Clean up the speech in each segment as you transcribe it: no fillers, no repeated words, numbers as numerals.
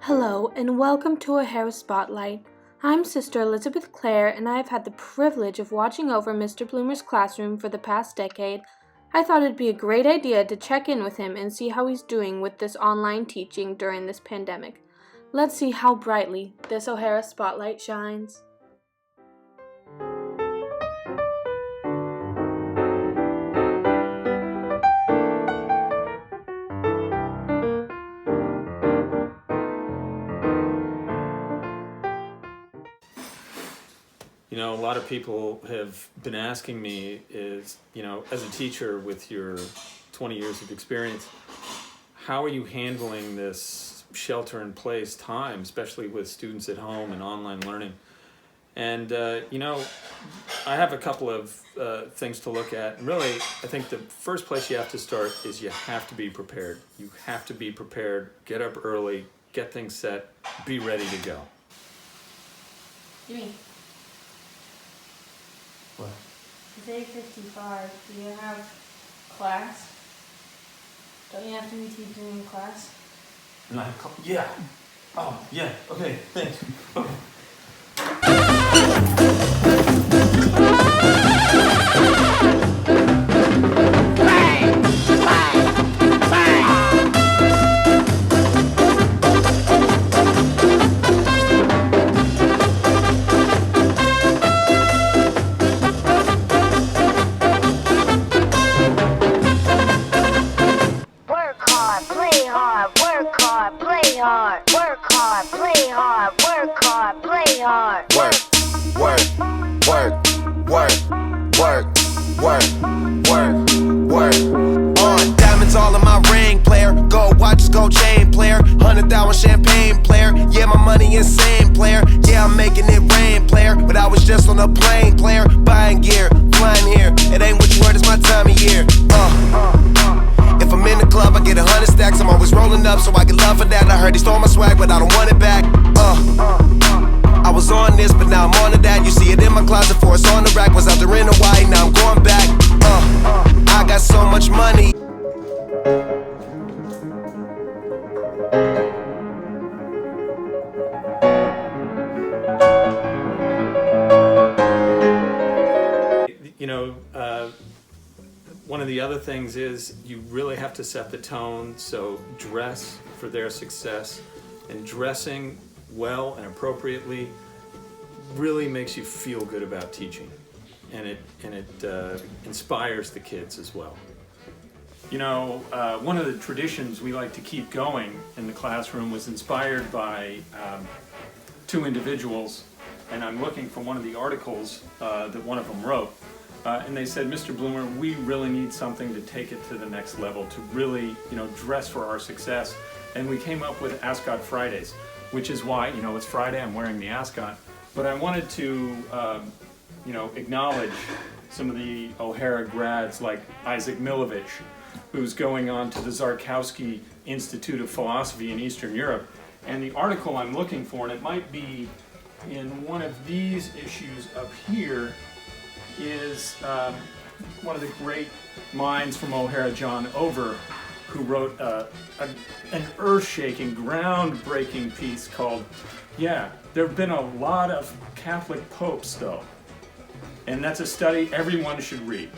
Hello and welcome to O'Hara Spotlight. I'm Sister Elizabeth Clare and I have had the privilege of watching over Mr. Bloomer's classroom for the past decade. I thought it'd be a great idea to check in with him and see how he's doing with this online teaching during this pandemic. Let's see how brightly this O'Hara Spotlight shines. A lot of people have been asking me as a teacher with your 20 years of experience, how are you handling this shelter-in-place time, especially with students at home and online learning? And, I have a couple of things to look at. And really, I think the first place you have to start is you have to be prepared. You have to be prepared, get up early, get things set, be ready to go. Jimmy. What? It's 8:55. Do you have class? Don't you have to be teaching in class? Yeah. Oh, yeah. Okay, thanks. Okay. Work. On diamonds all in my ring, player. Gold watches, gold chain, player. 100,000 champagne, player. Yeah, my money insane, player. Yeah, I'm making it rain, player. But I was just on a plane, player. Buying gear, flying here. It ain't what you heard, it's my time of year. If I'm in the club, I get 100 stacks. I'm always rolling up, so I get love for that. I heard he stole my swag, but I don't want it back. I was on this, but now I'm on to that. You see it in my closet, for it's on the rack. Was out there in Hawaii, now I'm going back. I got so much money. One of the other things is you really have to set the tone, so dress for their success, and dressing well and appropriately really makes you feel good about teaching, and it inspires the kids as well. One of the traditions we like to keep going in the classroom was inspired by two individuals, and I'm looking for one of the articles that one of them wrote. And they said, Mr. Bloomer, we really need something to take it to the next level, to really, dress for our success. And we came up with Ascot Fridays, which is why, it's Friday, I'm wearing the ascot. But I wanted to, acknowledge some of the O'Hara grads like Isaac Milovich, who's going on to the Zarkowski Institute of Philosophy in Eastern Europe. And the article I'm looking for, and it might be in one of these issues up here, is one of the great minds from O'Hara, John Over, who wrote an earth-shaking, groundbreaking piece called, there have been a lot of Catholic popes, though. And that's a study everyone should read.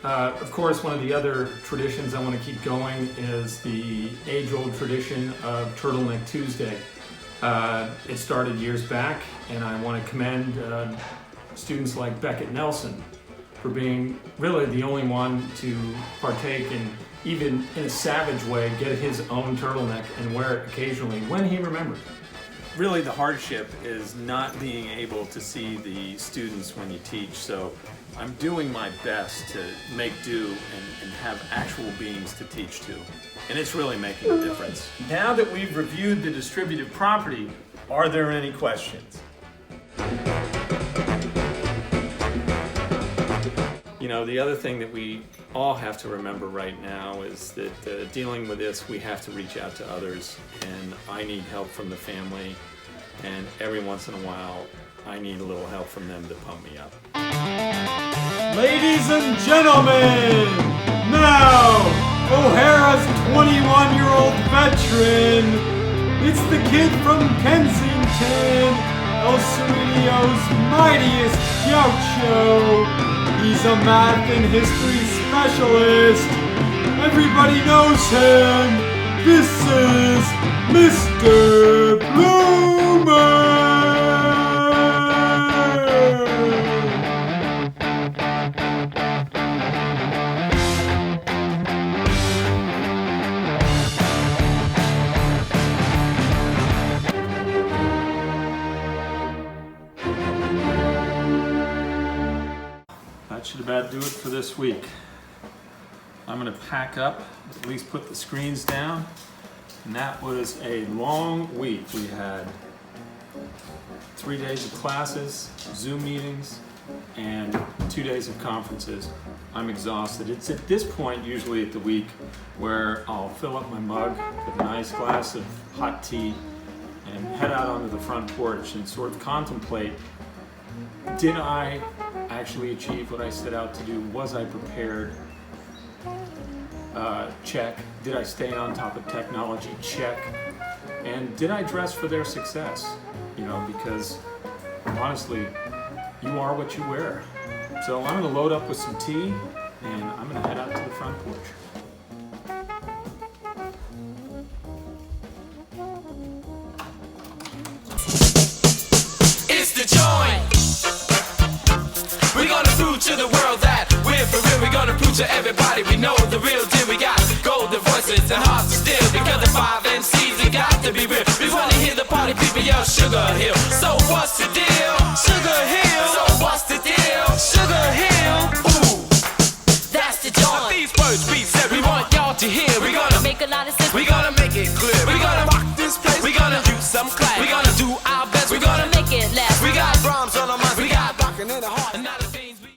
Of course, one of the other traditions I want to keep going is the age-old tradition of Turtleneck Tuesday. It started years back, and I want to commend students like Beckett Nelson for being really the only one to partake and even in a savage way get his own turtleneck and wear it occasionally when he remembers. Really the hardship is not being able to see the students when you teach, so I'm doing my best to make do and have actual beings to teach to, and it's really making a difference. Now that we've reviewed the distributive property, are there any questions? The other thing that we all have to remember right now is that dealing with this, we have to reach out to others, and I need help from the family, and every once in a while, I need a little help from them to pump me up. Ladies and gentlemen, now O'Hara's 21-year-old veteran, It's the kid from Kensington, El Serenio's mightiest gaucho. He's a math and history specialist. Everybody knows him. This is Mr. Bloomer. That should about do it for this week. I'm gonna pack up, at least put the screens down. And that was a long week. We had 3 days of classes, Zoom meetings, and 2 days of conferences. I'm exhausted. It's at this point, usually at the week, where I'll fill up my mug with a nice glass of hot tea and head out onto the front porch and sort of contemplate, did I actually achieve what I set out to do? Was I prepared? Check. Did I stay on top of technology? Check. And did I dress for their success? You know, because honestly, you are what you wear. So I'm gonna load up with some tea and I'm gonna head out to the front porch. It's the joint. We're gonna prove to the world that we're for real. We're gonna prove to everybody we know the real deal. We got golden voices and hearts of steel. Because the 5 MCs, they got to be real. We wanna hear the party people yell Sugar Hill.